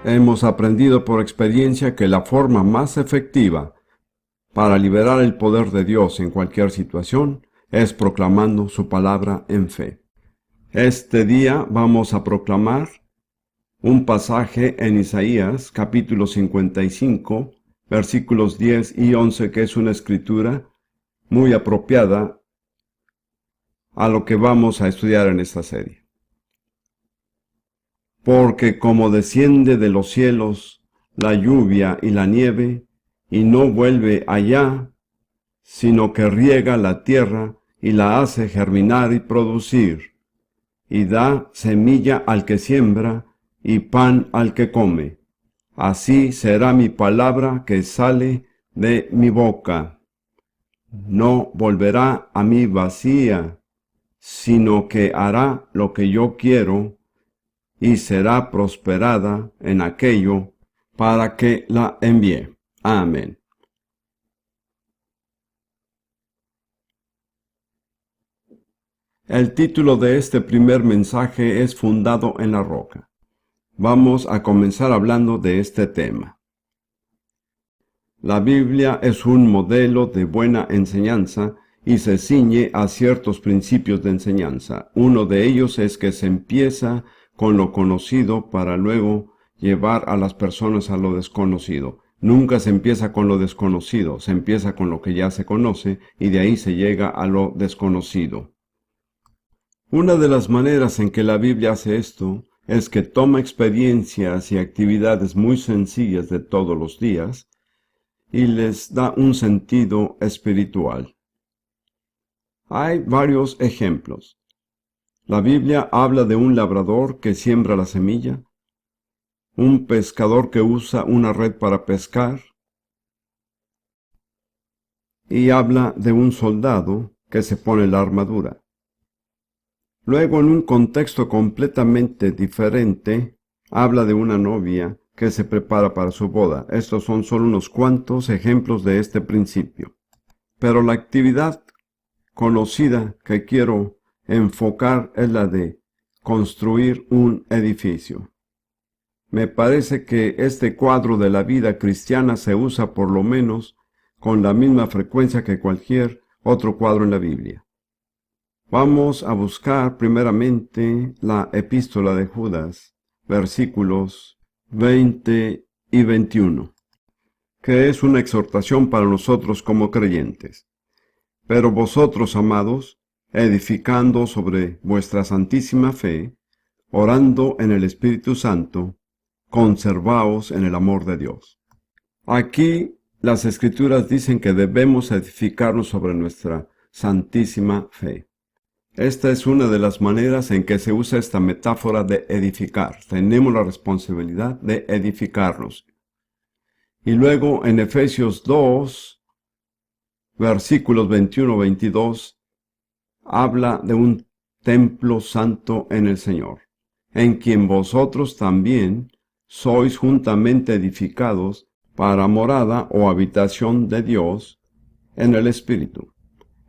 Hemos aprendido por experiencia que la forma más efectiva para liberar el poder de Dios en cualquier situación es proclamando su palabra en fe. Este día vamos a proclamar un pasaje en Isaías capítulo 55, versículos 10 y 11, que es una escritura muy apropiada a lo que vamos a estudiar en esta serie. Porque como desciende de los cielos la lluvia y la nieve, y no vuelve allá, sino que riega la tierra y la hace germinar y producir, y da semilla al que siembra y pan al que come. Así será mi palabra que sale de mi boca. No volverá a mí vacía, sino que hará lo que yo quiero, y será prosperada en aquello para que la envíe. Amén. El título de este primer mensaje es Fundado en la Roca. Vamos a comenzar hablando de este tema. La Biblia es un modelo de buena enseñanza y se ciñe a ciertos principios de enseñanza. Uno de ellos es que se empieza con lo conocido para luego llevar a las personas a lo desconocido. Nunca se empieza con lo desconocido, se empieza con lo que ya se conoce y de ahí se llega a lo desconocido. Una de las maneras en que la Biblia hace esto es que toma experiencias y actividades muy sencillas de todos los días y les da un sentido espiritual. Hay varios ejemplos. La Biblia habla de un labrador que siembra la semilla, un pescador que usa una red para pescar, y habla de un soldado que se pone la armadura. Luego, en un contexto completamente diferente, habla de una novia que se prepara para su boda. Estos son solo unos cuantos ejemplos de este principio. Pero la actividad conocida que quiero enfocar es la de construir un edificio. Me parece que este cuadro de la vida cristiana se usa por lo menos con la misma frecuencia que cualquier otro cuadro en la Biblia. Vamos a buscar primeramente la epístola de Judas, versículos 20 y 21, que es una exhortación para nosotros como creyentes. Pero vosotros, amados, edificando sobre vuestra santísima fe, orando en el Espíritu Santo, conservaos en el amor de Dios. Aquí las Escrituras dicen que debemos edificarnos sobre nuestra santísima fe. Esta es una de las maneras en que se usa esta metáfora de edificar. Tenemos la responsabilidad de edificarnos. Y luego en Efesios 2, versículos 21-22, habla de un templo santo en el Señor, en quien vosotros también sois juntamente edificados para morada o habitación de Dios en el Espíritu.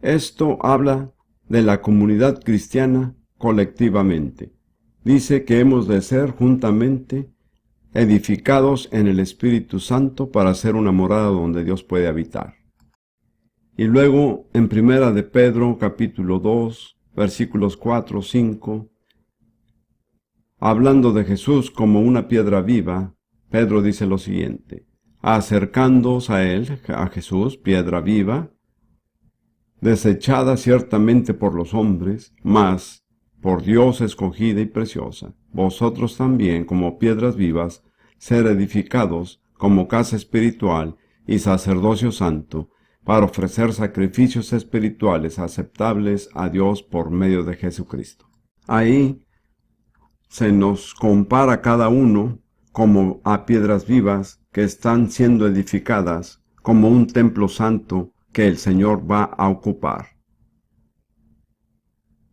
Esto habla de la comunidad cristiana colectivamente. Dice que hemos de ser juntamente edificados en el Espíritu Santo para ser una morada donde Dios puede habitar. Y luego en Primera de Pedro, capítulo 2, versículos 4, 5, hablando de Jesús como una piedra viva, Pedro dice lo siguiente: acercándoos a él, a Jesús, piedra viva, desechada ciertamente por los hombres, mas por Dios escogida y preciosa, vosotros también, como piedras vivas, ser edificados como casa espiritual y sacerdocio santo, para ofrecer sacrificios espirituales aceptables a Dios por medio de Jesucristo. Ahí se nos compara cada uno como a piedras vivas que están siendo edificadas como un templo santo que el Señor va a ocupar.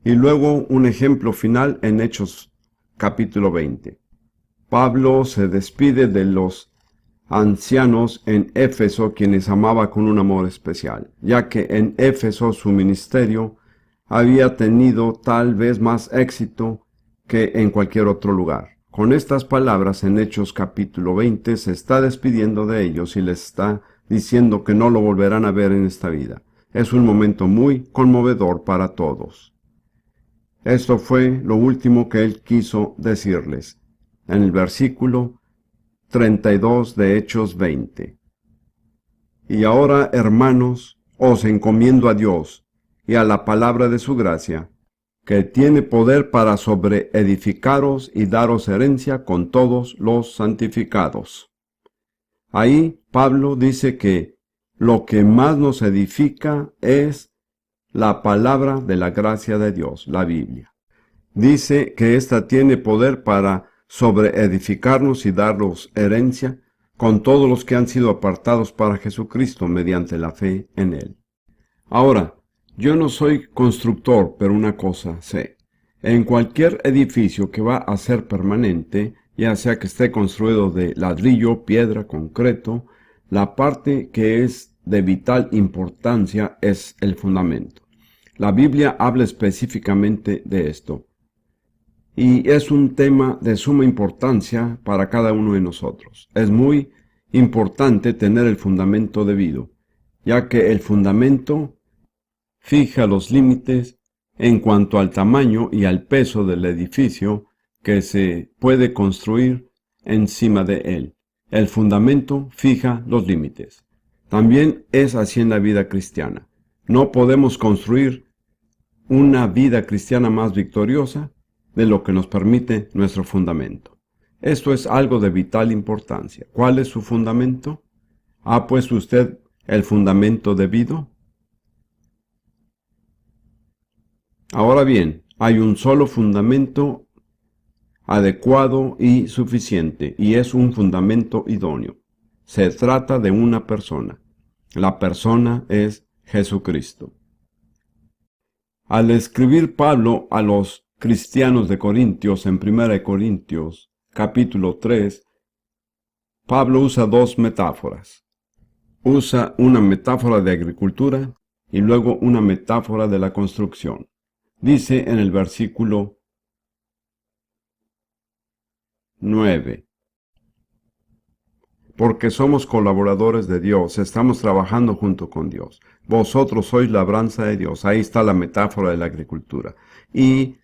Y luego un ejemplo final en Hechos capítulo 20. Pablo se despide de los ancianos en Éfeso, quienes amaba con un amor especial, ya que en Éfeso su ministerio había tenido tal vez más éxito que en cualquier otro lugar. Con estas palabras en Hechos capítulo 20 se está despidiendo de ellos y les está diciendo que no lo volverán a ver en esta vida. Es un momento muy conmovedor para todos. Esto fue lo último que él quiso decirles en el versículo 32 de Hechos 20. Y ahora, hermanos, os encomiendo a Dios y a la palabra de su gracia, que tiene poder para sobreedificaros y daros herencia con todos los santificados. Ahí Pablo dice que lo que más nos edifica es la palabra de la gracia de Dios, la Biblia. Dice que ésta tiene poder para sobreedificarnos y darnos herencia con todos los que han sido apartados para Jesucristo mediante la fe en Él. Ahora, yo no soy constructor, pero una cosa sé. En cualquier edificio que va a ser permanente, ya sea que esté construido de ladrillo, piedra, concreto, la parte que es de vital importancia es el fundamento. La Biblia habla específicamente de esto. Y es un tema de suma importancia para cada uno de nosotros. Es muy importante tener el fundamento debido, ya que el fundamento fija los límites en cuanto al tamaño y al peso del edificio que se puede construir encima de él. El fundamento fija los límites. También es así en la vida cristiana. No podemos construir una vida cristiana más victoriosa de lo que nos permite nuestro fundamento. Esto es algo de vital importancia. ¿Cuál es su fundamento? ¿Ha puesto usted el fundamento debido? Ahora bien, hay un solo fundamento adecuado y suficiente, y es un fundamento idóneo. Se trata de una persona. La persona es Jesucristo. Al escribir Pablo a los cristianos de Corintios en 1 Corintios capítulo 3, Pablo usa dos metáforas. Usa una metáfora de agricultura y luego una metáfora de la construcción. Dice en el versículo 9: porque somos colaboradores de Dios, estamos trabajando junto con Dios. Vosotros sois labranza de Dios. Ahí está la metáfora de la agricultura. Y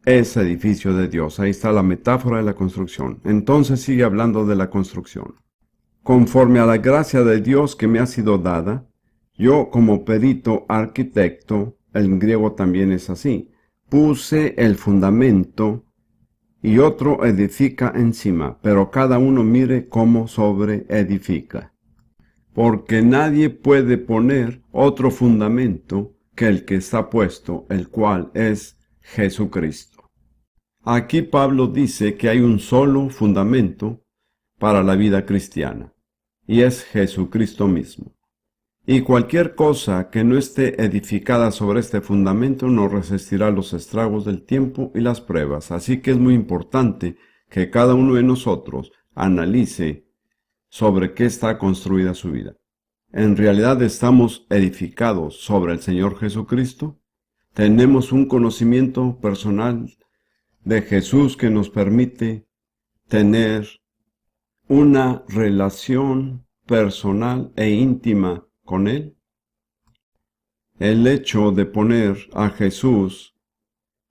es edificio de Dios. Ahí está la metáfora de la construcción. Entonces sigue hablando de la construcción. Conforme a la gracia de Dios que me ha sido dada, yo como perito arquitecto, en griego también es así, puse el fundamento y otro edifica encima, pero cada uno mire cómo sobreedifica. Porque nadie puede poner otro fundamento que el que está puesto, el cual es Jesucristo. Aquí Pablo dice que hay un solo fundamento para la vida cristiana, y es Jesucristo mismo. Y cualquier cosa que no esté edificada sobre este fundamento no resistirá los estragos del tiempo y las pruebas. Así que es muy importante que cada uno de nosotros analice sobre qué está construida su vida. ¿En realidad estamos edificados sobre el Señor Jesucristo? ¿Tenemos un conocimiento personal de Jesús que nos permite tener una relación personal e íntima con Él? El hecho de poner a Jesús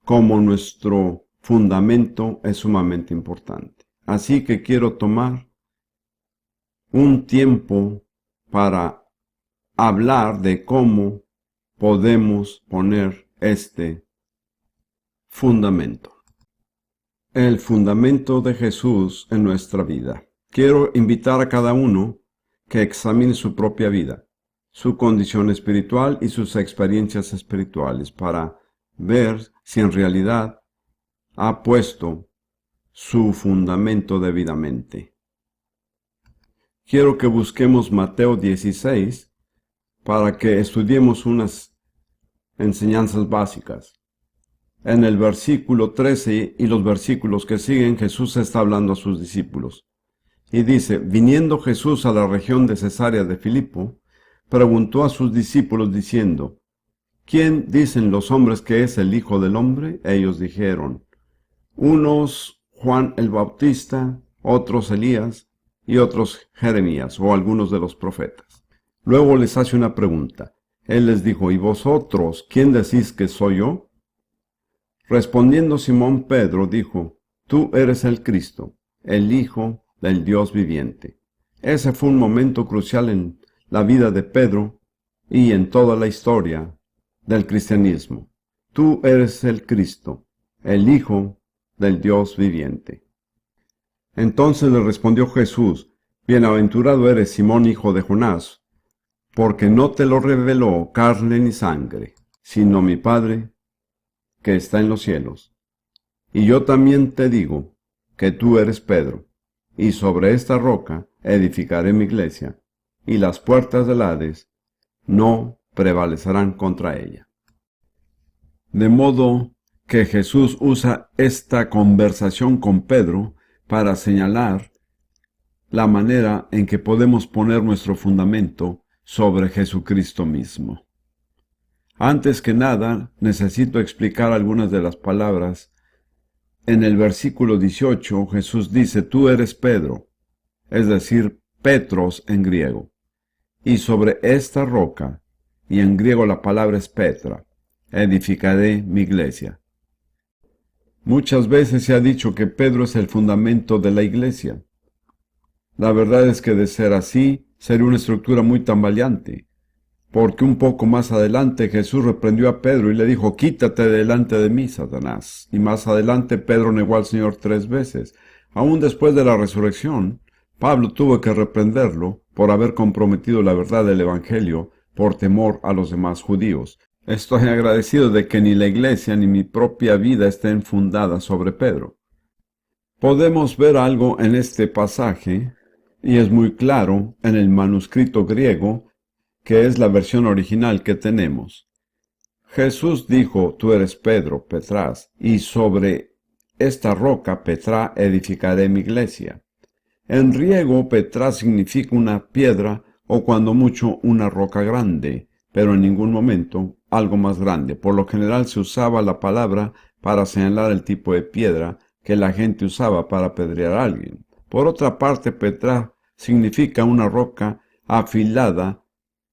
como nuestro fundamento es sumamente importante. Así que quiero tomar un tiempo para hablar de cómo podemos poner este fundamento. El fundamento de Jesús en nuestra vida. Quiero invitar a cada uno que examine su propia vida, su condición espiritual y sus experiencias espirituales para ver si en realidad ha puesto su fundamento debidamente. Quiero que busquemos Mateo 16 para que estudiemos unas enseñanzas básicas. En el versículo 13 y los versículos que siguen, Jesús está hablando a sus discípulos. Y dice: viniendo Jesús a la región de Cesarea de Filipo, preguntó a sus discípulos diciendo: ¿quién dicen los hombres que es el Hijo del Hombre? Ellos dijeron: unos Juan el Bautista, otros Elías y otros Jeremías o algunos de los profetas. Luego les hace una pregunta. Él les dijo, ¿y vosotros quién decís que soy yo? Respondiendo Simón Pedro dijo, tú eres el Cristo, el Hijo del Dios viviente. Ese fue un momento crucial en la vida de Pedro y en toda la historia del cristianismo. Tú eres el Cristo, el Hijo del Dios viviente. Entonces le respondió Jesús, bienaventurado eres Simón, hijo de Jonás, porque no te lo reveló carne ni sangre, sino mi Padre que está en los cielos. Y yo también te digo que tú eres Pedro, y sobre esta roca edificaré mi iglesia, y las puertas del Hades no prevalecerán contra ella. De modo que Jesús usa esta conversación con Pedro para señalar la manera en que podemos poner nuestro fundamento sobre Jesucristo mismo. Antes que nada, necesito explicar algunas de las palabras. En el versículo 18, Jesús dice, tú eres Pedro, es decir, Petros en griego. Y sobre esta roca, y en griego la palabra es Petra, edificaré mi iglesia. Muchas veces se ha dicho que Pedro es el fundamento de la iglesia. La verdad es que de ser así, sería una estructura muy tambaleante, porque un poco más adelante Jesús reprendió a Pedro y le dijo, quítate delante de mí, Satanás. Y más adelante Pedro negó al Señor 3 veces. Aún después de la resurrección, Pablo tuvo que reprenderlo por haber comprometido la verdad del Evangelio por temor a los demás judíos. Estoy agradecido de que ni la iglesia ni mi propia vida estén fundadas sobre Pedro. Podemos ver algo en este pasaje, y es muy claro en el manuscrito griego, que es la versión original que tenemos. Jesús dijo, tú eres Pedro, Petras, y sobre esta roca, Petra, edificaré mi iglesia. En griego, Petra significa una piedra o cuando mucho una roca grande, pero en ningún momento algo más grande. Por lo general se usaba la palabra para señalar el tipo de piedra que la gente usaba para apedrear a alguien. Por otra parte, Petra significa una roca afilada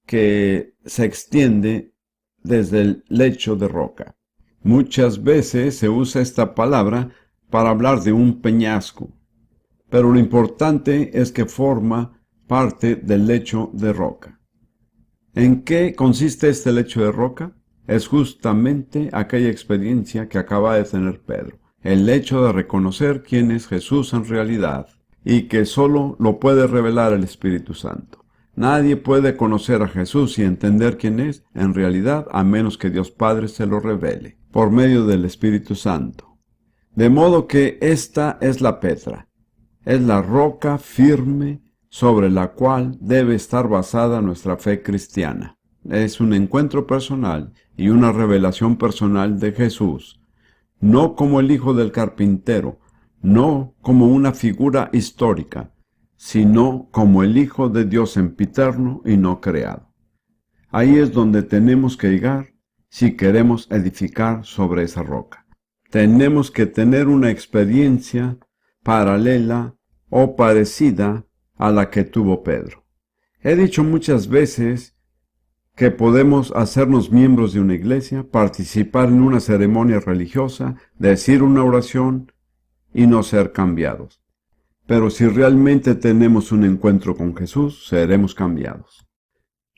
que se extiende desde el lecho de roca. Muchas veces se usa esta palabra para hablar de un peñasco, pero lo importante es que forma parte del lecho de roca. ¿En qué consiste este lecho de roca? Es justamente aquella experiencia que acaba de tener Pedro, el hecho de reconocer quién es Jesús en realidad y que solo lo puede revelar el Espíritu Santo. Nadie puede conocer a Jesús y entender quién es en realidad a menos que Dios Padre se lo revele por medio del Espíritu Santo. De modo que esta es la Petra, es la roca firme sobre la cual debe estar basada nuestra fe cristiana. Es un encuentro personal y una revelación personal de Jesús, no como el hijo del carpintero, no como una figura histórica, sino como el Hijo de Dios sempiterno y no creado. Ahí es donde tenemos que llegar si queremos edificar sobre esa roca. Tenemos que tener una experiencia paralela o parecida a la que tuvo Pedro. He dicho muchas veces que podemos hacernos miembros de una iglesia, participar en una ceremonia religiosa, decir una oración y no ser cambiados. Pero si realmente tenemos un encuentro con Jesús, seremos cambiados.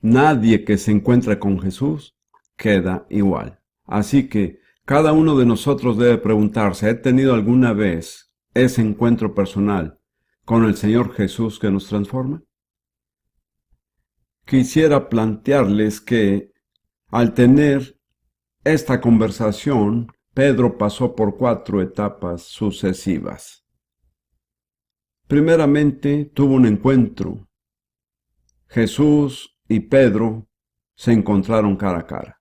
Nadie que se encuentra con Jesús queda igual. Así que cada uno de nosotros debe preguntarse, ¿he tenido alguna vez ese encuentro personal con el Señor Jesús que nos transforma? Quisiera plantearles que al tener esta conversación, Pedro pasó por 4 etapas sucesivas. Primeramente, tuvo un encuentro. Jesús y Pedro se encontraron cara a cara.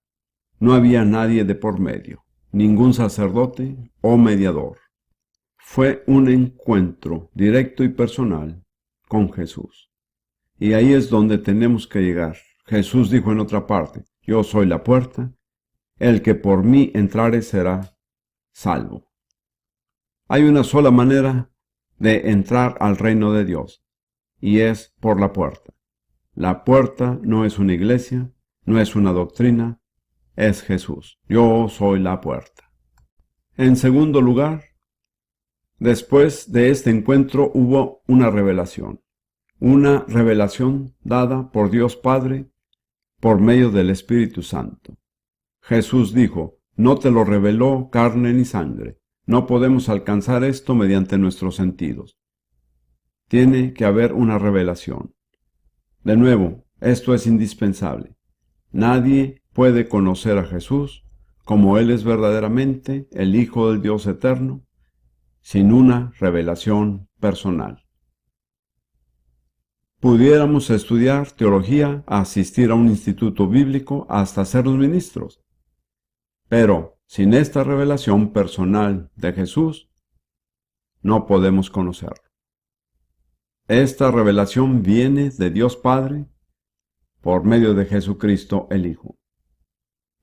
No había nadie de por medio, ningún sacerdote o mediador. Fue un encuentro directo y personal con Jesús. Y ahí es donde tenemos que llegar. Jesús dijo en otra parte, yo soy la puerta, el que por mí entrare será salvo. Hay una sola manera de entrar al reino de Dios, y es por la puerta. La puerta no es una iglesia, no es una doctrina, es Jesús. Yo soy la puerta. En segundo lugar, después de este encuentro hubo una revelación dada por Dios Padre por medio del Espíritu Santo. Jesús dijo, no te lo reveló carne ni sangre. No podemos alcanzar esto mediante nuestros sentidos. Tiene que haber una revelación. De nuevo, esto es indispensable. Nadie puede conocer a Jesús como Él es verdaderamente el Hijo del Dios eterno sin una revelación personal. Pudiéramos estudiar teología, asistir a un instituto bíblico, hasta ser los ministros. Pero sin esta revelación personal de Jesús, no podemos conocerlo. Esta revelación viene de Dios Padre por medio de Jesucristo el Hijo.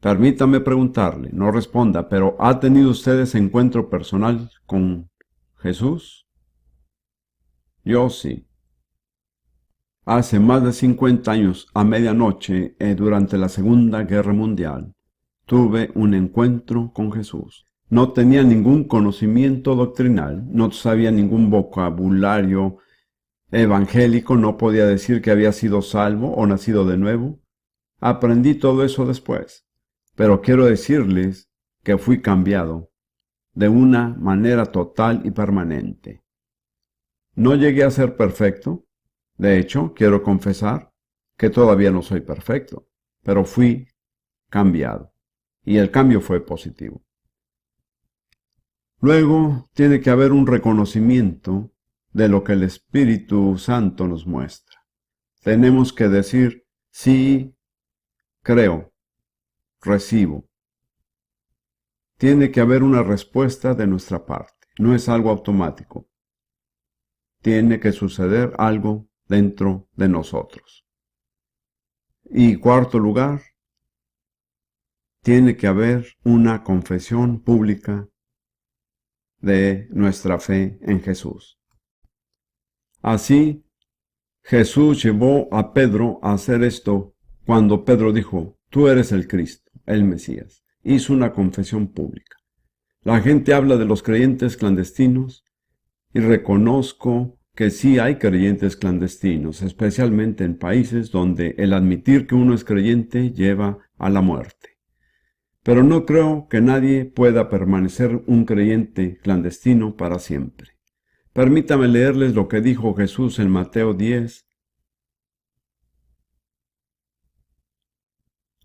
Permítame preguntarle, no responda, pero ¿ha tenido usted ese encuentro personal con Jesús? Yo sí. Hace más de 50 años, a medianoche, durante la Segunda Guerra Mundial, tuve un encuentro con Jesús. No tenía ningún conocimiento doctrinal, no sabía ningún vocabulario evangélico, no podía decir que había sido salvo o nacido de nuevo. Aprendí todo eso después, pero quiero decirles que fui cambiado de una manera total y permanente. No llegué a ser perfecto. De hecho, quiero confesar que todavía no soy perfecto, pero fui cambiado, y el cambio fue positivo. Luego, tiene que haber un reconocimiento de lo que el Espíritu Santo nos muestra. Tenemos que decir, sí, creo, recibo. Tiene que haber una respuesta de nuestra parte, no es algo automático. Tiene que suceder algo dentro de nosotros. Y cuarto lugar, tiene que haber una confesión pública de nuestra fe en Jesús. Así, Jesús llevó a Pedro a hacer esto cuando Pedro dijo, tú eres el Cristo, el Mesías. Hizo una confesión pública. La gente habla de los creyentes clandestinos y reconozco que sí hay creyentes clandestinos, especialmente en países donde el admitir que uno es creyente lleva a la muerte. Pero no creo que nadie pueda permanecer un creyente clandestino para siempre. Permítame leerles lo que dijo Jesús en Mateo 10,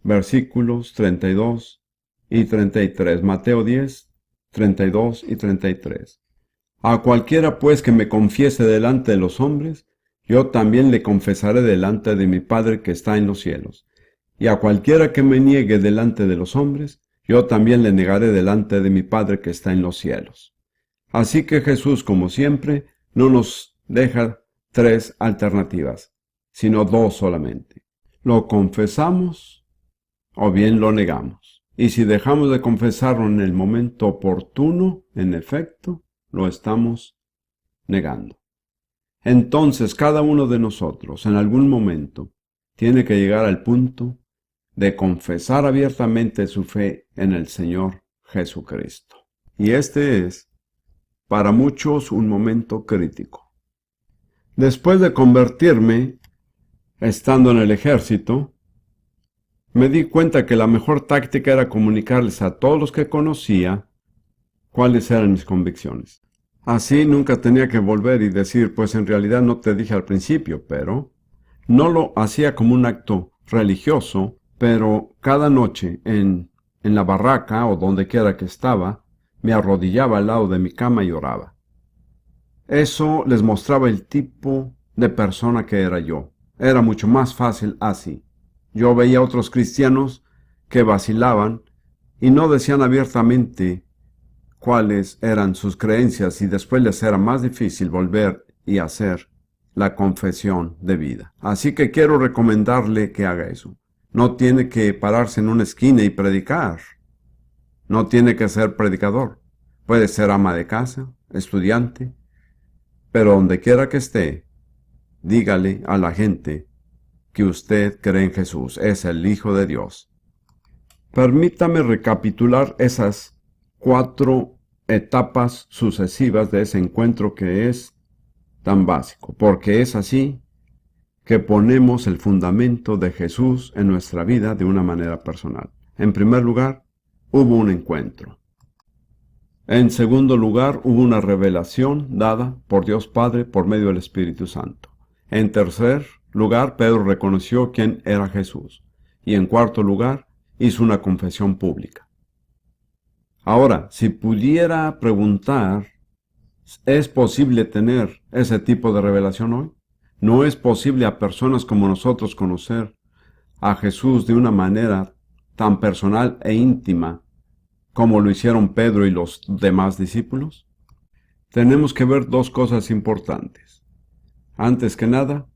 versículos 32 y 33. Mateo 10, 32 y 33. A cualquiera pues que me confiese delante de los hombres, yo también le confesaré delante de mi Padre que está en los cielos. Y a cualquiera que me niegue delante de los hombres, yo también le negaré delante de mi Padre que está en los cielos. Así que Jesús, como siempre, no nos deja 3 alternativas, sino 2 solamente. Lo confesamos o bien lo negamos. Y si dejamos de confesarlo en el momento oportuno, en efecto, lo estamos negando. Entonces, cada uno de nosotros, en algún momento, tiene que llegar al punto de confesar abiertamente su fe en el Señor Jesucristo. Y este es, para muchos, un momento crítico. Después de convertirme, estando en el ejército, me di cuenta que la mejor táctica era comunicarles a todos los que conocía cuáles eran mis convicciones. Así nunca tenía que volver y decir, pues en realidad no te dije al principio, pero no lo hacía como un acto religioso, pero cada noche en la barraca o donde quiera que estaba, me arrodillaba al lado de mi cama y oraba. Eso les mostraba el tipo de persona que era yo. Era mucho más fácil así. Yo veía a otros cristianos que vacilaban y no decían abiertamente cuáles eran sus creencias y después les era más difícil volver y hacer la confesión de vida. Así que quiero recomendarle que haga eso. No tiene que pararse en una esquina y predicar. No tiene que ser predicador. Puede ser ama de casa, estudiante, pero donde quiera que esté, dígale a la gente que usted cree en Jesús, es el Hijo de Dios. Permítame recapitular esas 4 etapas sucesivas de ese encuentro que es tan básico, porque es así que ponemos el fundamento de Jesús en nuestra vida de una manera personal. En primer lugar, hubo un encuentro. En segundo lugar, hubo una revelación dada por Dios Padre por medio del Espíritu Santo. En tercer lugar, Pedro reconoció quién era Jesús. Y en cuarto lugar, hizo una confesión pública. Ahora, si pudiera preguntar, ¿es posible tener ese tipo de revelación hoy? ¿No es posible a personas como nosotros conocer a Jesús de una manera tan personal e íntima como lo hicieron Pedro y los demás discípulos? Tenemos que ver 2 cosas importantes. Antes que nada,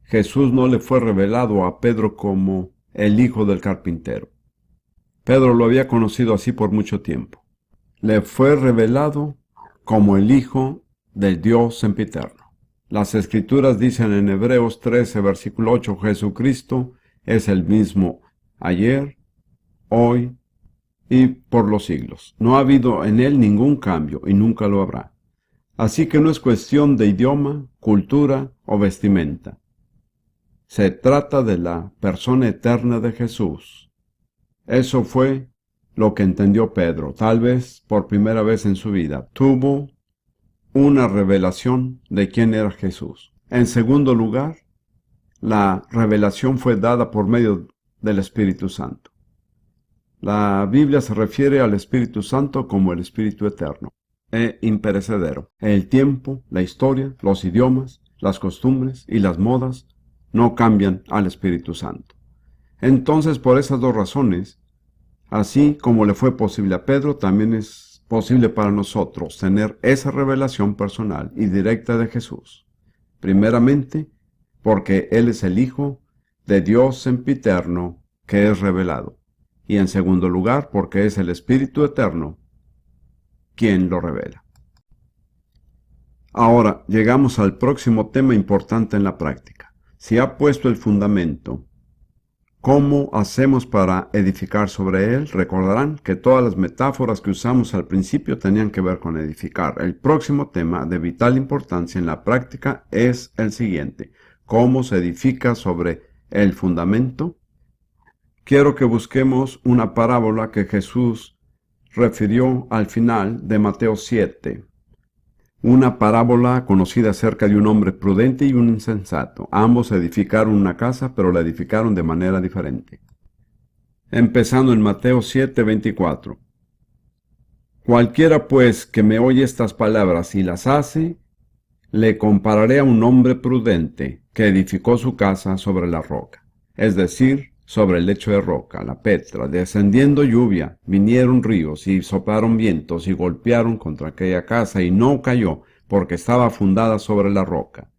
Jesús no le fue revelado a Pedro como el hijo del carpintero. Pedro lo había conocido así por mucho tiempo. Le fue revelado como el Hijo del Dios sempiterno. Las Escrituras dicen en Hebreos 13, versículo 8, Jesucristo es el mismo ayer, hoy y por los siglos. No ha habido en él ningún cambio y nunca lo habrá. Así que no es cuestión de idioma, cultura o vestimenta. Se trata de la persona eterna de Jesús. Eso fue lo que entendió Pedro, tal vez por primera vez en su vida. Tuvo una revelación de quién era Jesús. En segundo lugar, la revelación fue dada por medio del Espíritu Santo. La Biblia se refiere al Espíritu Santo como el Espíritu eterno e imperecedero. El tiempo, la historia, los idiomas, las costumbres y las modas no cambian al Espíritu Santo. Entonces, por esas 2 razones, así como le fue posible a Pedro, también es posible para nosotros tener esa revelación personal y directa de Jesús. Primeramente, porque Él es el Hijo de Dios sempiterno que es revelado. Y en segundo lugar, porque es el Espíritu eterno quien lo revela. Ahora, llegamos al próximo tema importante en la práctica. Si ha puesto el fundamento, ¿cómo hacemos para edificar sobre él? Recordarán que todas las metáforas que usamos al principio tenían que ver con edificar. El próximo tema de vital importancia en la práctica es el siguiente. ¿Cómo se edifica sobre el fundamento? Quiero que busquemos una parábola que Jesús refirió al final de Mateo 7. Una parábola conocida acerca de un hombre prudente y un insensato. Ambos edificaron una casa, pero la edificaron de manera diferente. Empezando en Mateo 7:24. Cualquiera pues que me oye estas palabras y las hace, le compararé a un hombre prudente que edificó su casa sobre la roca, es decir, sobre el lecho de roca, la Petra. Descendiendo lluvia, vinieron ríos y soplaron vientos y golpearon contra aquella casa y no cayó, porque estaba fundada sobre la roca.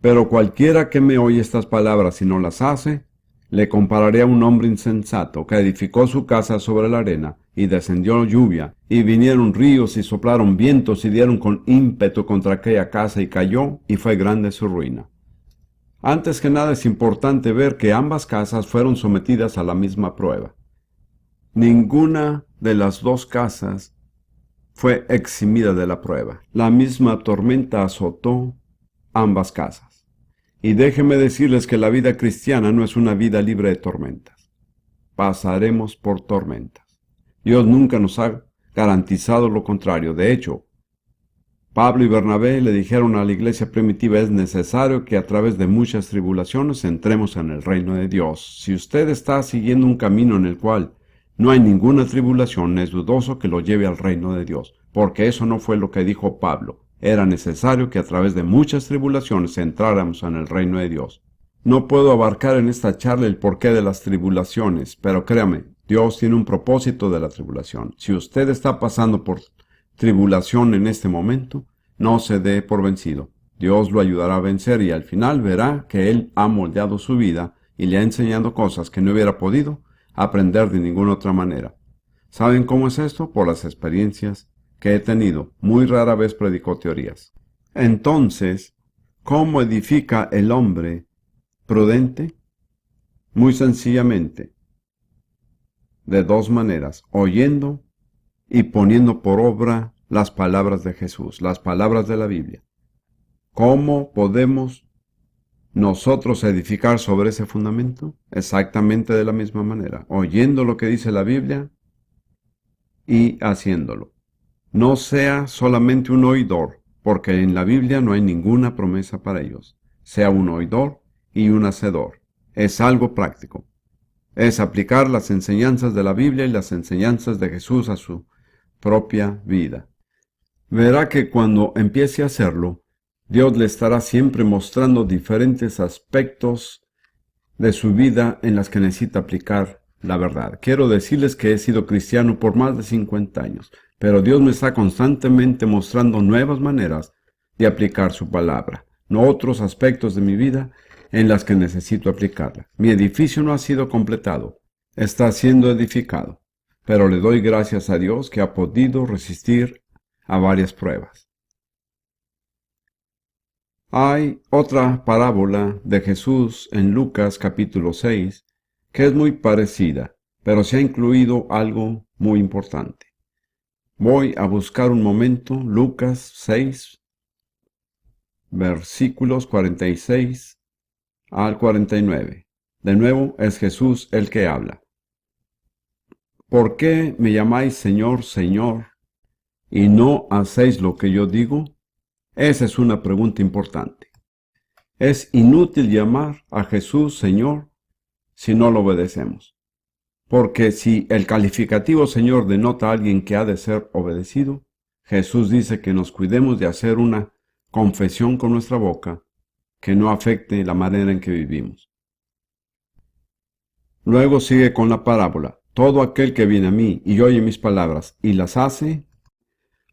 Pero cualquiera que me oye estas palabras y no las hace, le compararé a un hombre insensato que edificó su casa sobre la arena, y descendió lluvia, y vinieron ríos y soplaron vientos y dieron con ímpetu contra aquella casa y cayó, y fue grande su ruina. Antes que nada es importante ver que ambas casas fueron sometidas a la misma prueba. Ninguna de las 2 casas fue eximida de la prueba. La misma tormenta azotó ambas casas. Y déjenme decirles que la vida cristiana no es una vida libre de tormentas. Pasaremos por tormentas. Dios nunca nos ha garantizado lo contrario. De hecho, Pablo y Bernabé le dijeron a la iglesia primitiva: es necesario que a través de muchas tribulaciones entremos en el reino de Dios. Si usted está siguiendo un camino en el cual no hay ninguna tribulación, es dudoso que lo lleve al reino de Dios, porque eso no fue lo que dijo Pablo. Era necesario que a través de muchas tribulaciones entráramos en el reino de Dios. No puedo abarcar en esta charla el porqué de las tribulaciones, pero créame, Dios tiene un propósito de la tribulación. Si usted está pasando por tribulación en este momento, no se dé por vencido. Dios lo ayudará a vencer y al final verá que Él ha moldeado su vida y le ha enseñado cosas que no hubiera podido aprender de ninguna otra manera. ¿Saben cómo es esto? Por las experiencias que he tenido. Muy rara vez predico teorías. Entonces, ¿cómo edifica el hombre prudente? Muy sencillamente, de dos maneras, oyendo y poniendo por obra las palabras de Jesús, las palabras de la Biblia. ¿Cómo podemos nosotros edificar sobre ese fundamento? Exactamente de la misma manera, oyendo lo que dice la Biblia y haciéndolo. No sea solamente un oidor, porque en la Biblia no hay ninguna promesa para ellos. Sea un oidor y un hacedor. Es algo práctico. Es aplicar las enseñanzas de la Biblia y las enseñanzas de Jesús a su propia vida. Verá que cuando empiece a hacerlo, Dios le estará siempre mostrando diferentes aspectos de su vida en las que necesita aplicar la verdad. Quiero decirles que he sido cristiano por más de 50 años, pero Dios me está constantemente mostrando nuevas maneras de aplicar su palabra, no otros aspectos de mi vida en las que necesito aplicarla. Mi edificio no ha sido completado, está siendo edificado, pero le doy gracias a Dios que ha podido resistir a varias pruebas. Hay otra parábola de Jesús en Lucas capítulo 6 que es muy parecida, pero se ha incluido algo muy importante. Voy a buscar un momento Lucas 6, versículos 46 al 49. De nuevo es Jesús el que habla. ¿Por qué me llamáis Señor, Señor, y no hacéis lo que yo digo? Esa es una pregunta importante. Es inútil llamar a Jesús Señor si no lo obedecemos. Porque si el calificativo Señor denota a alguien que ha de ser obedecido, Jesús dice que nos cuidemos de hacer una confesión con nuestra boca que no afecte la manera en que vivimos. Luego sigue con la parábola. Todo aquel que viene a mí y oye mis palabras y las hace,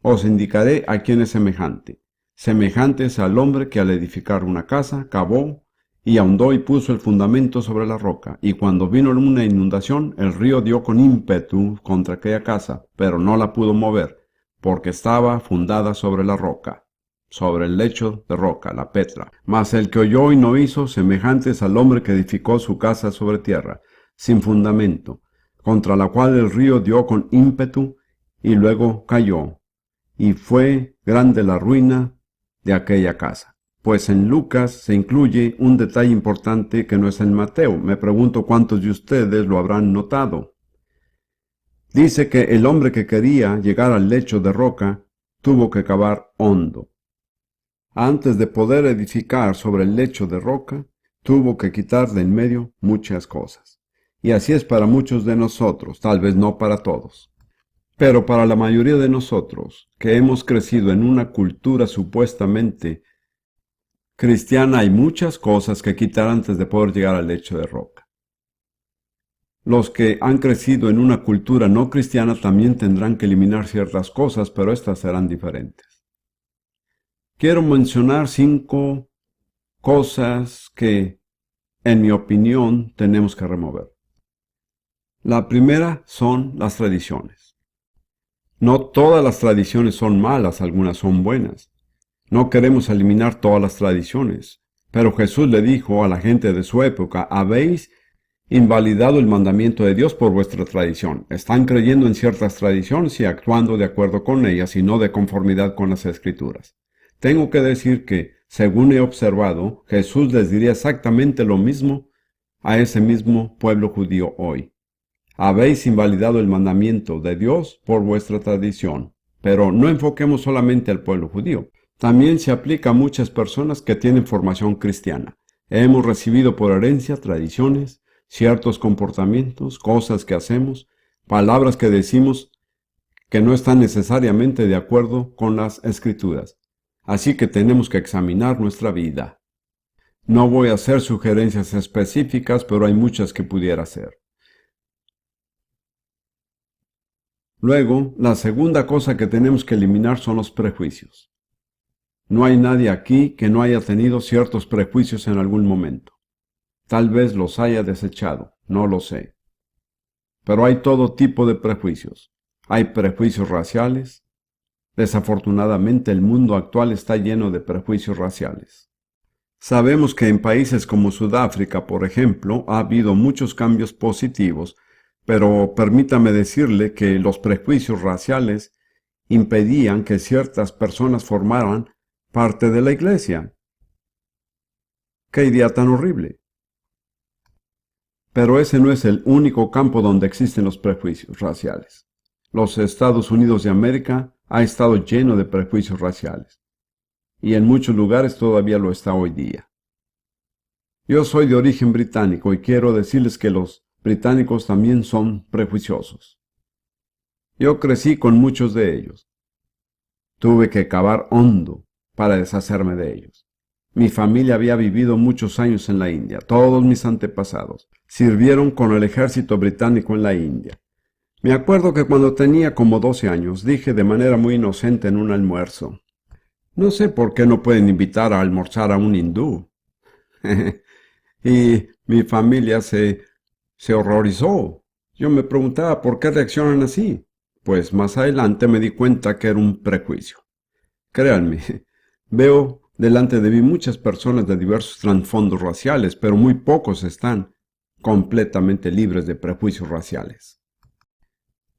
os indicaré a quién es semejante. Semejante es al hombre que al edificar una casa, cavó y ahondó y puso el fundamento sobre la roca. Y cuando vino una inundación, el río dio con ímpetu contra aquella casa, pero no la pudo mover, porque estaba fundada sobre la roca, sobre el lecho de roca, la Petra. Mas el que oyó y no hizo, semejante es al hombre que edificó su casa sobre tierra, sin fundamento, contra la cual el río dio con ímpetu y luego cayó. Y fue grande la ruina de aquella casa. Pues en Lucas se incluye un detalle importante que no es en Mateo. Me pregunto cuántos de ustedes lo habrán notado. Dice que el hombre que quería llegar al lecho de roca tuvo que cavar hondo. Antes de poder edificar sobre el lecho de roca, tuvo que quitar de en medio muchas cosas. Y así es para muchos de nosotros, tal vez no para todos. Pero para la mayoría de nosotros, que hemos crecido en una cultura supuestamente cristiana, hay muchas cosas que quitar antes de poder llegar al lecho de roca. Los que han crecido en una cultura no cristiana también tendrán que eliminar ciertas cosas, pero estas serán diferentes. Quiero mencionar 5 cosas que, en mi opinión, tenemos que remover. La primera son las tradiciones. No todas las tradiciones son malas, algunas son buenas. No queremos eliminar todas las tradiciones, pero Jesús le dijo a la gente de su época: habéis invalidado el mandamiento de Dios por vuestra tradición. Están creyendo en ciertas tradiciones y actuando de acuerdo con ellas y no de conformidad con las Escrituras. Tengo que decir que, según he observado, Jesús les diría exactamente lo mismo a ese mismo pueblo judío hoy. Habéis invalidado el mandamiento de Dios por vuestra tradición. Pero no enfoquemos solamente al pueblo judío. También se aplica a muchas personas que tienen formación cristiana. Hemos recibido por herencia tradiciones, ciertos comportamientos, cosas que hacemos, palabras que decimos que no están necesariamente de acuerdo con las Escrituras. Así que tenemos que examinar nuestra vida. No voy a hacer sugerencias específicas, pero hay muchas que pudiera hacer. Luego, la segunda cosa que tenemos que eliminar son los prejuicios. No hay nadie aquí que no haya tenido ciertos prejuicios en algún momento. Tal vez los haya desechado, no lo sé. Pero hay todo tipo de prejuicios. Hay prejuicios raciales, Desafortunadamente, el mundo actual está lleno de prejuicios raciales. Sabemos que en países como Sudáfrica, por ejemplo, ha habido muchos cambios positivos, pero permítame decirle que los prejuicios raciales impedían que ciertas personas formaran parte de la iglesia. ¡Qué idea tan horrible! Pero ese no es el único campo donde existen los prejuicios raciales. Los Estados Unidos de América ha estado lleno de prejuicios raciales, y en muchos lugares todavía lo está hoy día. Yo soy de origen británico y quiero decirles que los británicos también son prejuiciosos. Yo crecí con muchos de ellos. Tuve que cavar hondo para deshacerme de ellos. Mi familia había vivido muchos años en la India. Todos mis antepasados sirvieron con el ejército británico en la India. Me acuerdo que cuando tenía como 12 años dije de manera muy inocente en un almuerzo: no sé por qué no pueden invitar a almorzar a un hindú. Y mi familia se horrorizó. Yo me preguntaba por qué reaccionan así. Pues más adelante me di cuenta que era un prejuicio. Créanme, veo delante de mí muchas personas de diversos trasfondos raciales, pero muy pocos están completamente libres de prejuicios raciales.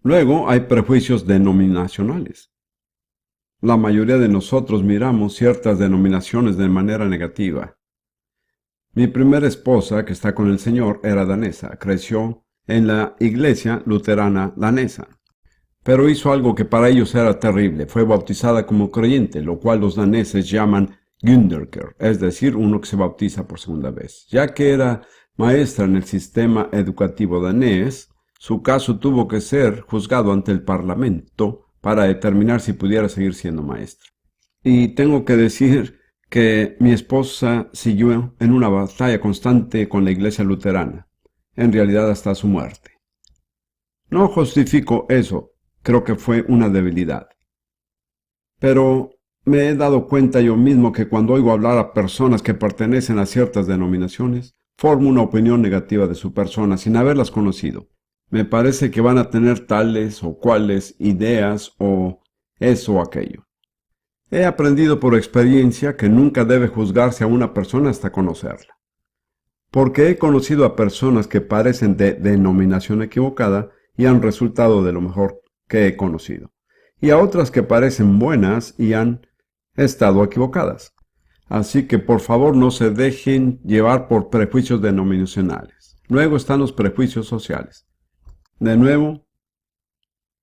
Luego hay prejuicios denominacionales. La mayoría de nosotros miramos ciertas denominaciones de manera negativa. Mi primera esposa, que está con el Señor, era danesa. Creció en la iglesia luterana danesa. Pero hizo algo que para ellos era terrible. Fue bautizada como creyente, lo cual los daneses llaman Günderker, es decir, uno que se bautiza por segunda vez. Ya que era maestra en el sistema educativo danés, su caso tuvo que ser juzgado ante el Parlamento para determinar si pudiera seguir siendo maestra. Y tengo que decir que mi esposa siguió en una batalla constante con la iglesia luterana, en realidad hasta su muerte. No justifico eso, creo que fue una debilidad. Pero me he dado cuenta yo mismo que cuando oigo hablar a personas que pertenecen a ciertas denominaciones, formo una opinión negativa de su persona sin haberlas conocido. Me parece que van a tener tales o cuales ideas o eso o aquello. He aprendido por experiencia que nunca debe juzgarse a una persona hasta conocerla. Porque he conocido a personas que parecen de denominación equivocada y han resultado de lo mejor que he conocido, y a otras que parecen buenas y han estado equivocadas. Así que por favor no se dejen llevar por prejuicios denominacionales. Luego están los prejuicios sociales. De nuevo,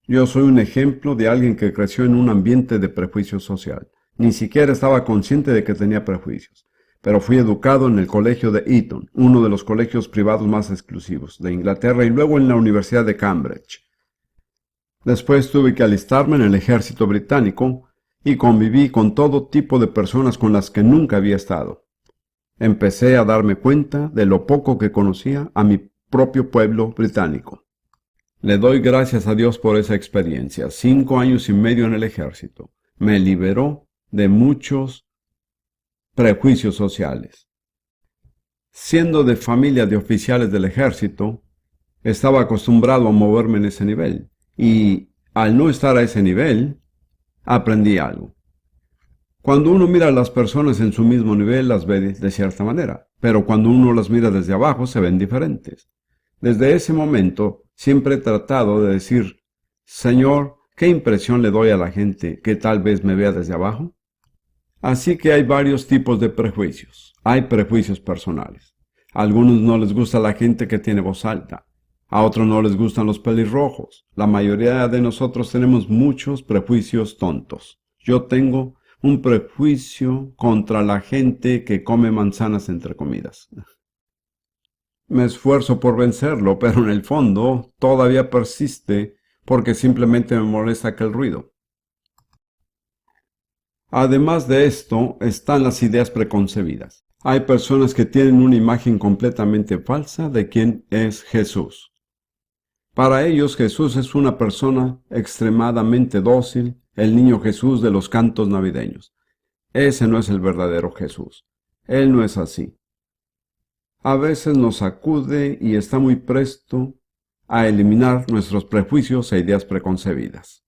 yo soy un ejemplo de alguien que creció en un ambiente de prejuicio social. Ni siquiera estaba consciente de que tenía prejuicios, pero fui educado en el colegio de Eton, uno de los colegios privados más exclusivos de Inglaterra, y luego en la Universidad de Cambridge. Después tuve que alistarme en el ejército británico y conviví con todo tipo de personas con las que nunca había estado. Empecé a darme cuenta de lo poco que conocía a mi propio pueblo británico. Le doy gracias a Dios por esa experiencia. 5 años y medio en el ejército. Me liberó de muchos prejuicios sociales. Siendo de familia de oficiales del ejército, estaba acostumbrado a moverme en ese nivel. Y al no estar a ese nivel, aprendí algo. Cuando uno mira a las personas en su mismo nivel, las ve de cierta manera. Pero cuando uno las mira desde abajo, se ven diferentes. Desde ese momento, siempre he tratado de decir: Señor, ¿qué impresión le doy a la gente que tal vez me vea desde abajo? Así que hay varios tipos de prejuicios. Hay prejuicios personales. A algunos no les gusta la gente que tiene voz alta. A otros no les gustan los pelirrojos. La mayoría de nosotros tenemos muchos prejuicios tontos. Yo tengo un prejuicio contra la gente que come manzanas entre comidas. Me esfuerzo por vencerlo, pero en el fondo todavía persiste porque simplemente me molesta aquel ruido. Además de esto, están las ideas preconcebidas. Hay personas que tienen una imagen completamente falsa de quién es Jesús. Para ellos Jesús es una persona extremadamente dócil, el niño Jesús de los cantos navideños. Ese no es el verdadero Jesús. Él no es así. A veces nos sacude y está muy presto a eliminar nuestros prejuicios e ideas preconcebidas.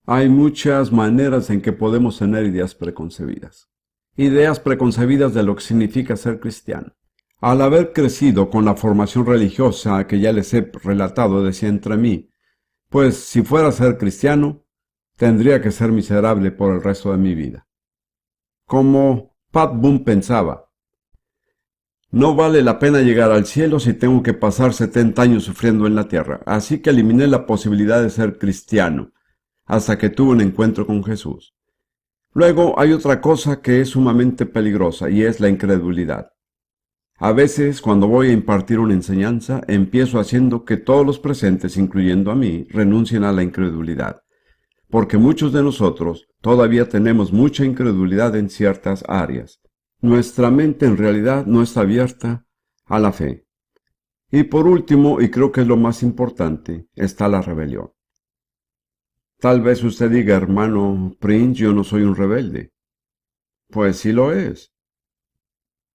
Hay muchas maneras en que podemos tener ideas preconcebidas. Ideas preconcebidas de lo que significa ser cristiano. Al haber crecido con la formación religiosa que ya les he relatado, decía entre mí, pues si fuera a ser cristiano, tendría que ser miserable por el resto de mi vida. Como Pat Boone pensaba, no vale la pena llegar al cielo si tengo que pasar 70 años sufriendo en la tierra, así que eliminé la posibilidad de ser cristiano, hasta que tuve un encuentro con Jesús. Luego hay otra cosa que es sumamente peligrosa y es la incredulidad. A veces, cuando voy a impartir una enseñanza, empiezo haciendo que todos los presentes, incluyendo a mí, renuncien a la incredulidad, porque muchos de nosotros todavía tenemos mucha incredulidad en ciertas áreas. Nuestra mente en realidad no está abierta a la fe. Y por último, y creo que es lo más importante, está la rebelión. Tal vez usted diga, hermano Prince, yo no soy un rebelde. Pues sí lo es.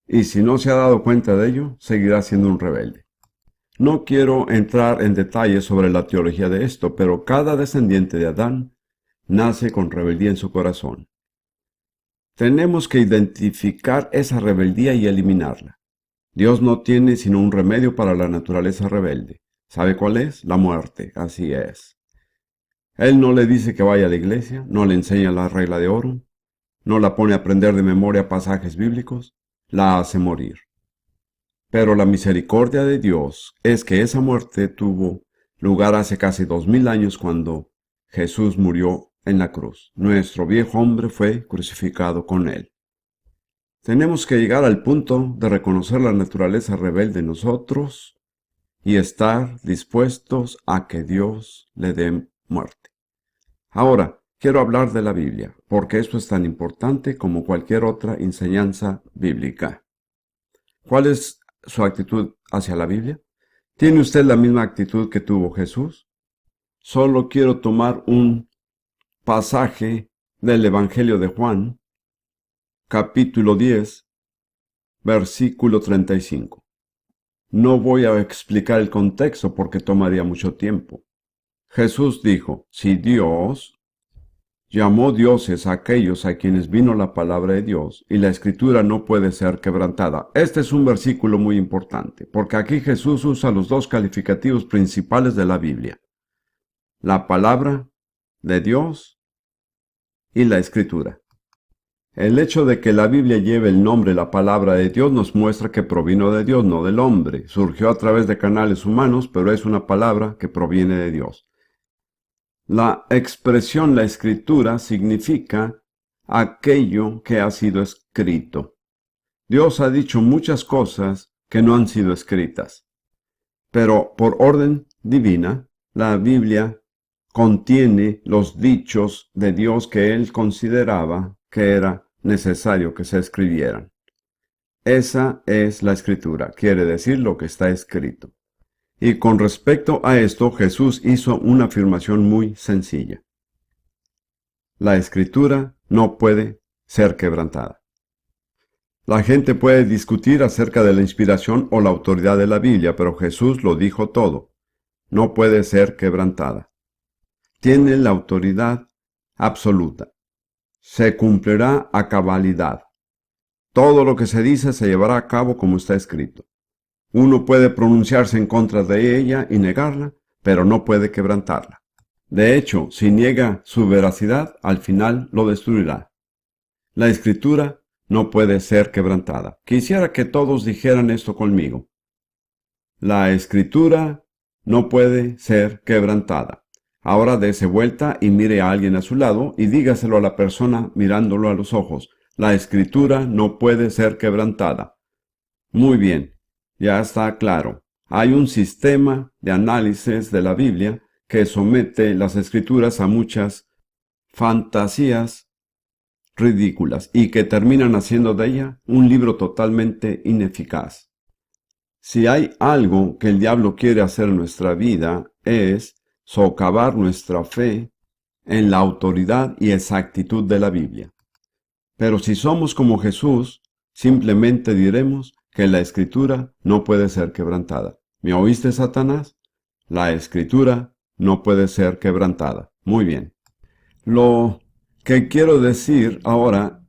Y si no se ha dado cuenta de ello, seguirá siendo un rebelde. No quiero entrar en detalles sobre la teología de esto, pero cada descendiente de Adán nace con rebeldía en su corazón. Tenemos que identificar esa rebeldía y eliminarla. Dios no tiene sino un remedio para la naturaleza rebelde. ¿Sabe cuál es? La muerte. Así es. Él no le dice que vaya a la iglesia, no le enseña la regla de oro, no la pone a aprender de memoria pasajes bíblicos, la hace morir. Pero la misericordia de Dios es que esa muerte tuvo lugar hace casi 2000 años cuando Jesús murió en la cruz. Nuestro viejo hombre fue crucificado con él. Tenemos que llegar al punto de reconocer la naturaleza rebelde en nosotros y estar dispuestos a que Dios le dé muerte. Ahora, quiero hablar de la Biblia, porque esto es tan importante como cualquier otra enseñanza bíblica. ¿Cuál es su actitud hacia la Biblia? ¿Tiene usted la misma actitud que tuvo Jesús? Solo quiero tomar un pasaje del Evangelio de Juan, capítulo 10, versículo 35. No voy a explicar el contexto porque tomaría mucho tiempo. Jesús dijo, si Dios llamó dioses a aquellos a quienes vino la palabra de Dios, y la escritura no puede ser quebrantada. Este es un versículo muy importante, porque aquí Jesús usa los dos calificativos principales de la Biblia: la palabra de Dios y la escritura. El hecho de que la Biblia lleve el nombre la palabra de Dios nos muestra que provino de Dios, no del hombre. Surgió a través de canales humanos, pero es una palabra que proviene de Dios. La expresión la escritura significa aquello que ha sido escrito. Dios ha dicho muchas cosas que no han sido escritas, pero por orden divina, la Biblia contiene los dichos de Dios que Él consideraba que era necesario que se escribieran. Esa es la escritura, quiere decir lo que está escrito. Y con respecto a esto, Jesús hizo una afirmación muy sencilla. La escritura no puede ser quebrantada. La gente puede discutir acerca de la inspiración o la autoridad de la Biblia, pero Jesús lo dijo todo. No puede ser quebrantada. Tiene la autoridad absoluta. Se cumplirá a cabalidad. Todo lo que se dice se llevará a cabo como está escrito. Uno puede pronunciarse en contra de ella y negarla, pero no puede quebrantarla. De hecho, si niega su veracidad, al final lo destruirá. La escritura no puede ser quebrantada. Quisiera que todos dijeran esto conmigo. La escritura no puede ser quebrantada. Ahora dése vuelta y mire a alguien a su lado y dígaselo a la persona mirándolo a los ojos. La escritura no puede ser quebrantada. Muy bien. Ya está claro, hay un sistema de análisis de la Biblia que somete las escrituras a muchas fantasías ridículas y que terminan haciendo de ella un libro totalmente ineficaz. Si hay algo que el diablo quiere hacer en nuestra vida es socavar nuestra fe en la autoridad y exactitud de la Biblia. Pero si somos como Jesús, simplemente diremos que la escritura no puede ser quebrantada. ¿Me oíste, Satanás? La escritura no puede ser quebrantada. Muy bien. Lo que quiero decir ahora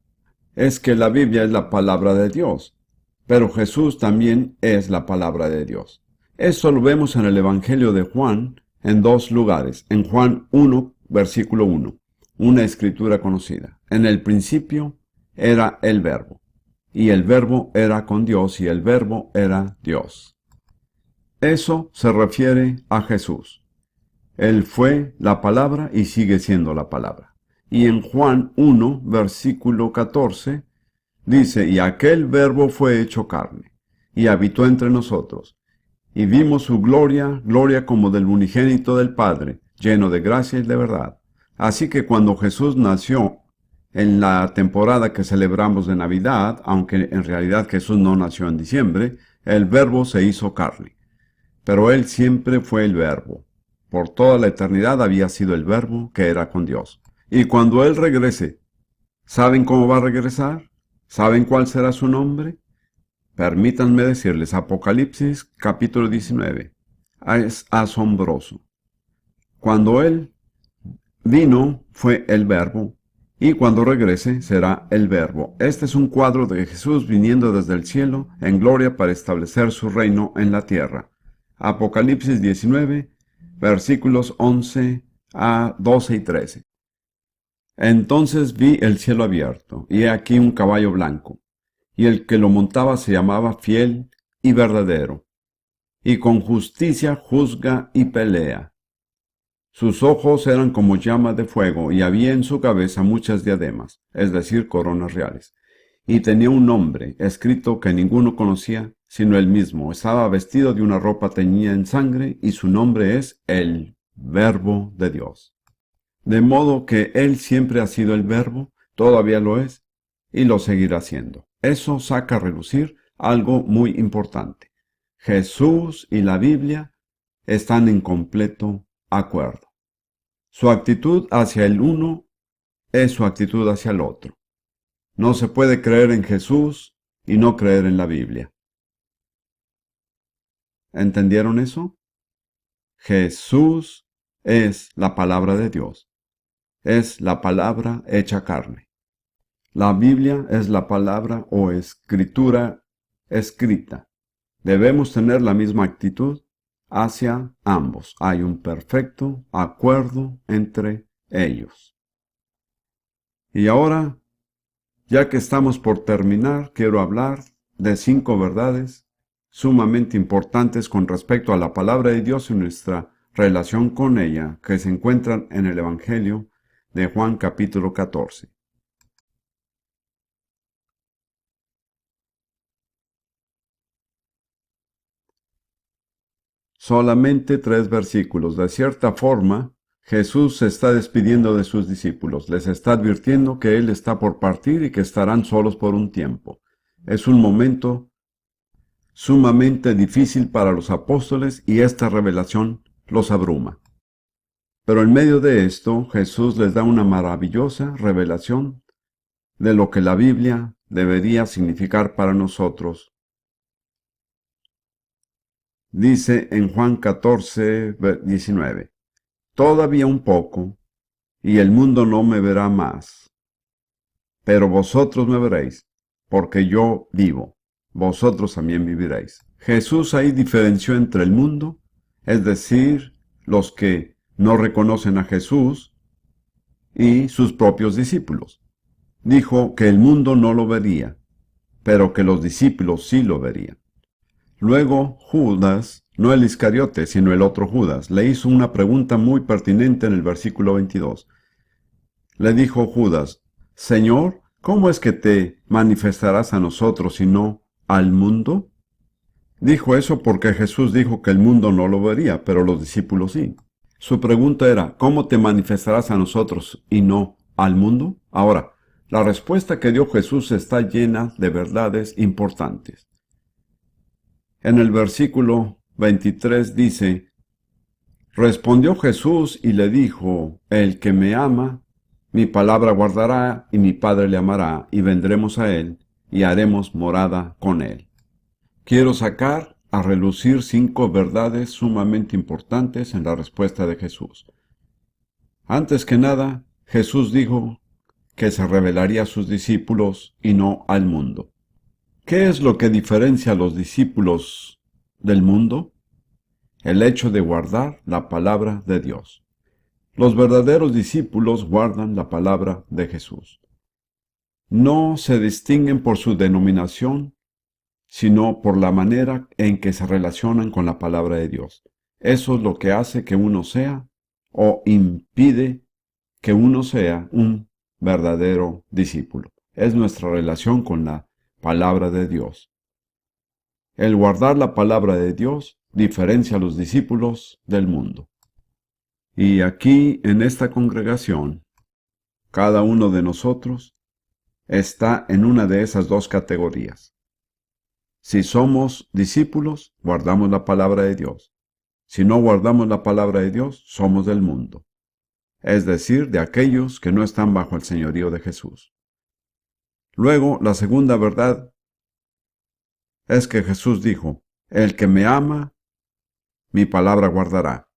es que la Biblia es la palabra de Dios, pero Jesús también es la palabra de Dios. Eso lo vemos en el Evangelio de Juan en dos lugares. En Juan 1, versículo 1, una escritura conocida. En el principio era el Verbo, y el Verbo era con Dios, y el Verbo era Dios. Eso se refiere a Jesús. Él fue la palabra y sigue siendo la palabra. Y en Juan 1, versículo 14, dice, y aquel Verbo fue hecho carne, y habitó entre nosotros, y vimos su gloria, gloria como del unigénito del Padre, lleno de gracia y de verdad. Así que cuando Jesús nació, en la temporada que celebramos de Navidad, aunque en realidad Jesús no nació en diciembre, el Verbo se hizo carne. Pero Él siempre fue el Verbo. Por toda la eternidad había sido el Verbo que era con Dios. Y cuando Él regrese, ¿saben cómo va a regresar? ¿Saben cuál será su nombre? Permítanme decirles, Apocalipsis capítulo 19. Es asombroso. Cuando Él vino, fue el Verbo, y cuando regrese, será el Verbo. Este es un cuadro de Jesús viniendo desde el cielo en gloria para establecer su reino en la tierra. Apocalipsis 19, versículos 11 a 12 y 13. Entonces vi el cielo abierto, y he aquí un caballo blanco, y el que lo montaba se llamaba Fiel y Verdadero, y con justicia juzga y pelea. Sus ojos eran como llamas de fuego, y había en su cabeza muchas diademas, es decir, coronas reales. Y tenía un nombre, escrito que ninguno conocía, sino él mismo. Estaba vestido de una ropa teñida en sangre, y su nombre es el Verbo de Dios. De modo que Él siempre ha sido el Verbo, todavía lo es, y lo seguirá siendo. Eso saca a relucir algo muy importante. Jesús y la Biblia están en completo acuerdo. Su actitud hacia el uno es su actitud hacia el otro. No se puede creer en Jesús y no creer en la Biblia. ¿Entendieron eso? Jesús es la palabra de Dios. Es la palabra hecha carne. La Biblia es la palabra o escritura escrita. Debemos tener la misma actitud hacia ambos. Hay un perfecto acuerdo entre ellos. Y ahora, ya que estamos por terminar, quiero hablar de 5 verdades sumamente importantes con respecto a la palabra de Dios y nuestra relación con ella, que se encuentran en el Evangelio de Juan capítulo 14. Solamente 3 versículos. De cierta forma, Jesús se está despidiendo de sus discípulos. Les está advirtiendo que Él está por partir y que estarán solos por un tiempo. Es un momento sumamente difícil para los apóstoles y esta revelación los abruma. Pero en medio de esto, Jesús les da una maravillosa revelación de lo que la Biblia debería significar para nosotros. Dice en Juan 14, 19, todavía un poco, y el mundo no me verá más, pero vosotros me veréis, porque yo vivo, vosotros también viviréis. Jesús ahí diferenció entre el mundo, es decir, los que no reconocen a Jesús, y sus propios discípulos. Dijo que el mundo no lo vería, pero que los discípulos sí lo verían. Luego Judas, no el Iscariote, sino el otro Judas, le hizo una pregunta muy pertinente en el versículo 22. Le dijo Judas, Señor, ¿cómo es que te manifestarás a nosotros y no al mundo? Dijo eso porque Jesús dijo que el mundo no lo vería, pero los discípulos sí. Su pregunta era, ¿cómo te manifestarás a nosotros y no al mundo? Ahora, la respuesta que dio Jesús está llena de verdades importantes. En el versículo 23 dice, respondió Jesús y le dijo, el que me ama, mi palabra guardará y mi Padre le amará y vendremos a él y haremos morada con él. Quiero sacar a relucir 5 verdades sumamente importantes en la respuesta de Jesús. Antes que nada, Jesús dijo que se revelaría a sus discípulos y no al mundo. ¿Qué es lo que diferencia a los discípulos del mundo? El hecho de guardar la palabra de Dios. Los verdaderos discípulos guardan la palabra de Jesús. No se distinguen por su denominación, sino por la manera en que se relacionan con la palabra de Dios. Eso es lo que hace que uno sea o impide que uno sea un verdadero discípulo. Es nuestra relación con la palabra de Dios. El guardar la palabra de Dios diferencia a los discípulos del mundo. Y aquí, en esta congregación, cada uno de nosotros está en una de esas dos categorías. Si somos discípulos, guardamos la palabra de Dios. Si no guardamos la palabra de Dios, somos del mundo. Es decir, de aquellos que no están bajo el señorío de Jesús. Luego, la segunda verdad es que Jesús dijo, el que me ama, mi palabra guardará.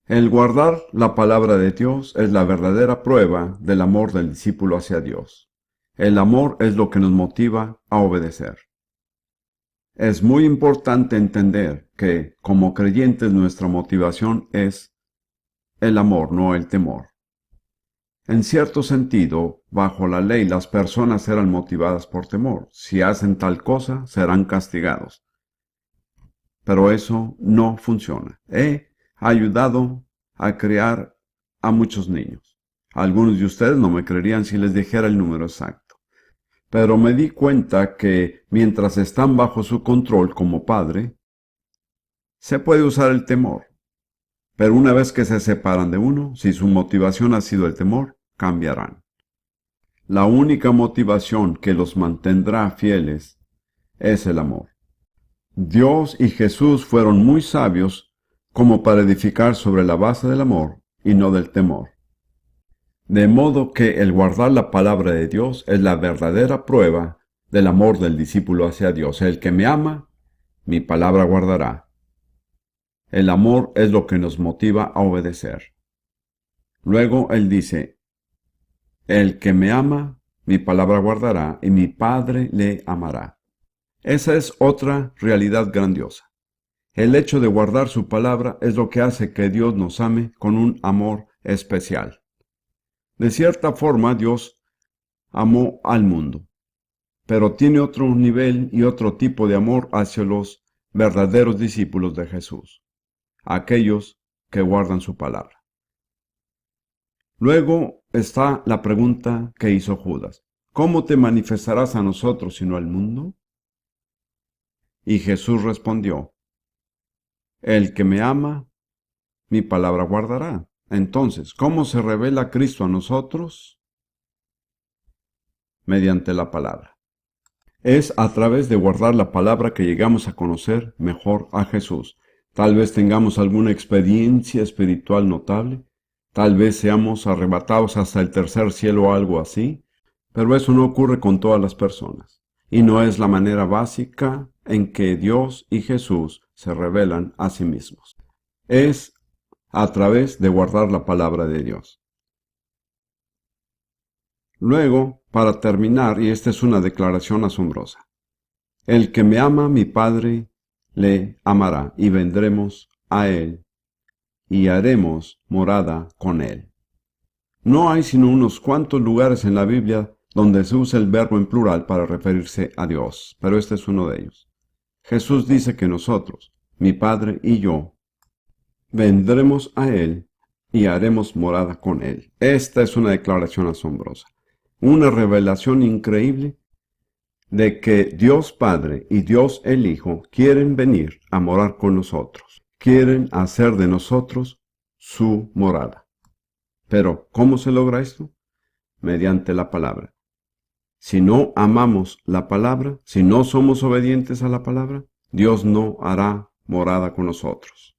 El guardar la palabra de Dios es la verdadera prueba del amor del discípulo hacia Dios. El amor es lo que nos motiva a obedecer. Es muy importante entender que, como creyentes, nuestra motivación es el amor, no el temor. En cierto sentido, bajo la ley, las personas eran motivadas por temor. Si hacen tal cosa, serán castigados. Pero eso no funciona. He ayudado a criar a muchos niños. Algunos de ustedes no me creerían si les dijera el número exacto. Pero me di cuenta que mientras están bajo su control como padre, se puede usar el temor. Pero una vez que se separan de uno, si su motivación ha sido el temor, cambiarán. La única motivación que los mantendrá fieles es el amor. Dios y Jesús fueron muy sabios como para edificar sobre la base del amor y no del temor. De modo que el guardar la palabra de Dios es la verdadera prueba del amor del discípulo hacia Dios. El que me ama, mi palabra guardará. El amor es lo que nos motiva a obedecer. Luego él dice, el que me ama, mi palabra guardará, y mi Padre le amará. Esa es otra realidad grandiosa. El hecho de guardar su palabra es lo que hace que Dios nos ame con un amor especial. De cierta forma, Dios amó al mundo, pero tiene otro nivel y otro tipo de amor hacia los verdaderos discípulos de Jesús, aquellos que guardan su palabra. Luego está la pregunta que hizo Judas. ¿Cómo te manifestarás a nosotros sino al mundo? Y Jesús respondió, el que me ama, mi palabra guardará. Entonces, ¿cómo se revela Cristo a nosotros? Mediante la palabra. Es a través de guardar la palabra que llegamos a conocer mejor a Jesús. Tal vez tengamos alguna experiencia espiritual notable, tal vez seamos arrebatados hasta el tercer cielo o algo así, pero eso no ocurre con todas las personas. Y no es la manera básica en que Dios y Jesús se revelan a sí mismos. Es a través de guardar la palabra de Dios. Luego, para terminar, y esta es una declaración asombrosa, el que me ama, mi Padre le amará, y vendremos a él, y haremos morada con él. No hay sino unos cuantos lugares en la Biblia donde se usa el verbo en plural para referirse a Dios, pero este es uno de ellos. Jesús dice que nosotros, mi Padre y yo, vendremos a él y haremos morada con él. Esta es una declaración asombrosa, una revelación increíble de que Dios Padre y Dios el Hijo quieren venir a morar con nosotros, quieren hacer de nosotros su morada. Pero, ¿cómo se logra esto? Mediante la palabra. Si no amamos la palabra, si no somos obedientes a la palabra, Dios no hará morada con nosotros.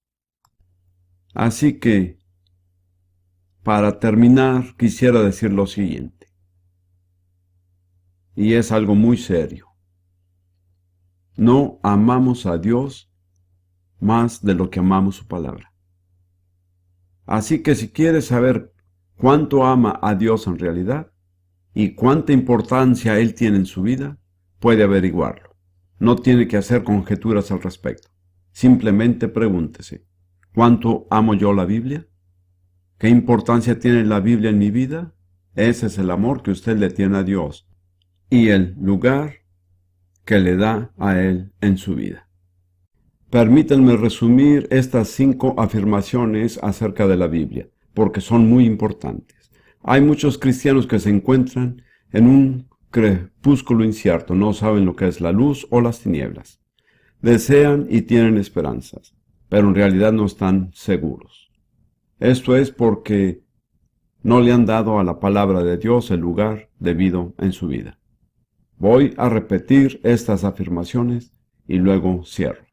Así que, para terminar, quisiera decir lo siguiente. Y es algo muy serio. No amamos a Dios más de lo que amamos su palabra. Así que si quieres saber cuánto ama a Dios en realidad y cuánta importancia Él tiene en su vida, puede averiguarlo. No tiene que hacer conjeturas al respecto. Simplemente pregúntese, ¿cuánto amo yo la Biblia? ¿Qué importancia tiene la Biblia en mi vida? Ese es el amor que usted le tiene a Dios y el lugar que le da a Él en su vida. Permítanme resumir estas 5 afirmaciones acerca de la Biblia, porque son muy importantes. Hay muchos cristianos que se encuentran en un crepúsculo incierto, no saben lo que es la luz o las tinieblas. Desean y tienen esperanzas, pero en realidad no están seguros. Esto es porque no le han dado a la palabra de Dios el lugar debido en su vida. Voy a repetir estas afirmaciones y luego cierro.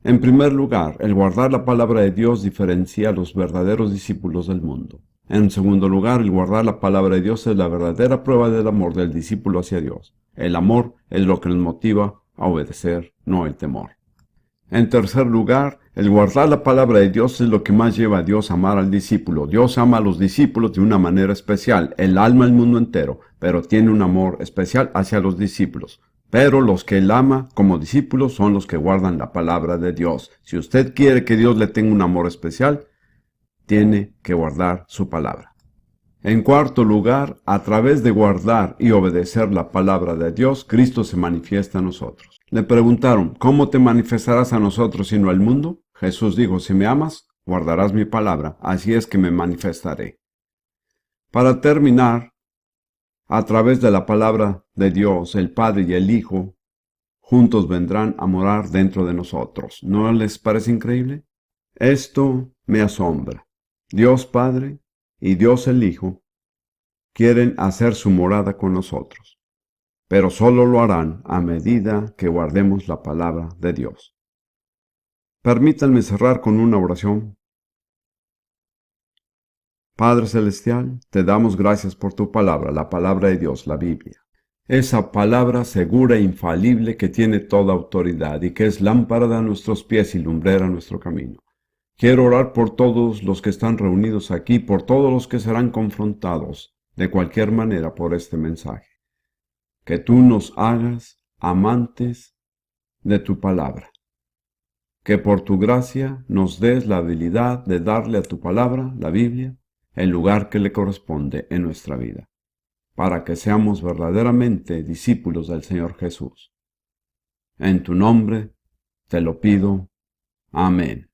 En primer lugar, el guardar la palabra de Dios diferencia a los verdaderos discípulos del mundo. En segundo lugar, el guardar la palabra de Dios es la verdadera prueba del amor del discípulo hacia Dios. El amor es lo que nos motiva a obedecer, no el temor. En tercer lugar, el guardar la palabra de Dios es lo que más lleva a Dios a amar al discípulo. Dios ama a los discípulos de una manera especial. Él ama al mundo entero, pero tiene un amor especial hacia los discípulos. Pero los que Él ama como discípulos son los que guardan la palabra de Dios. Si usted quiere que Dios le tenga un amor especial, tiene que guardar su palabra. En cuarto lugar, a través de guardar y obedecer la palabra de Dios, Cristo se manifiesta a nosotros. Le preguntaron, ¿cómo te manifestarás a nosotros sino al mundo? Jesús dijo, si me amas, guardarás mi palabra, así es que me manifestaré. Para terminar, a través de la palabra de Dios, el Padre y el Hijo, juntos vendrán a morar dentro de nosotros. ¿No les parece increíble? Esto me asombra. Dios Padre y Dios el Hijo quieren hacer su morada con nosotros, pero solo lo harán a medida que guardemos la palabra de Dios. Permítanme cerrar con una oración. Padre Celestial, te damos gracias por tu palabra, la palabra de Dios, la Biblia. Esa palabra segura e infalible que tiene toda autoridad y que es lámpara a nuestros pies y lumbrera a nuestro camino. Quiero orar por todos los que están reunidos aquí, por todos los que serán confrontados de cualquier manera por este mensaje. Que tú nos hagas amantes de tu palabra. Que por tu gracia nos des la habilidad de darle a tu palabra, la Biblia, el lugar que le corresponde en nuestra vida, para que seamos verdaderamente discípulos del Señor Jesús. En tu nombre te lo pido. Amén.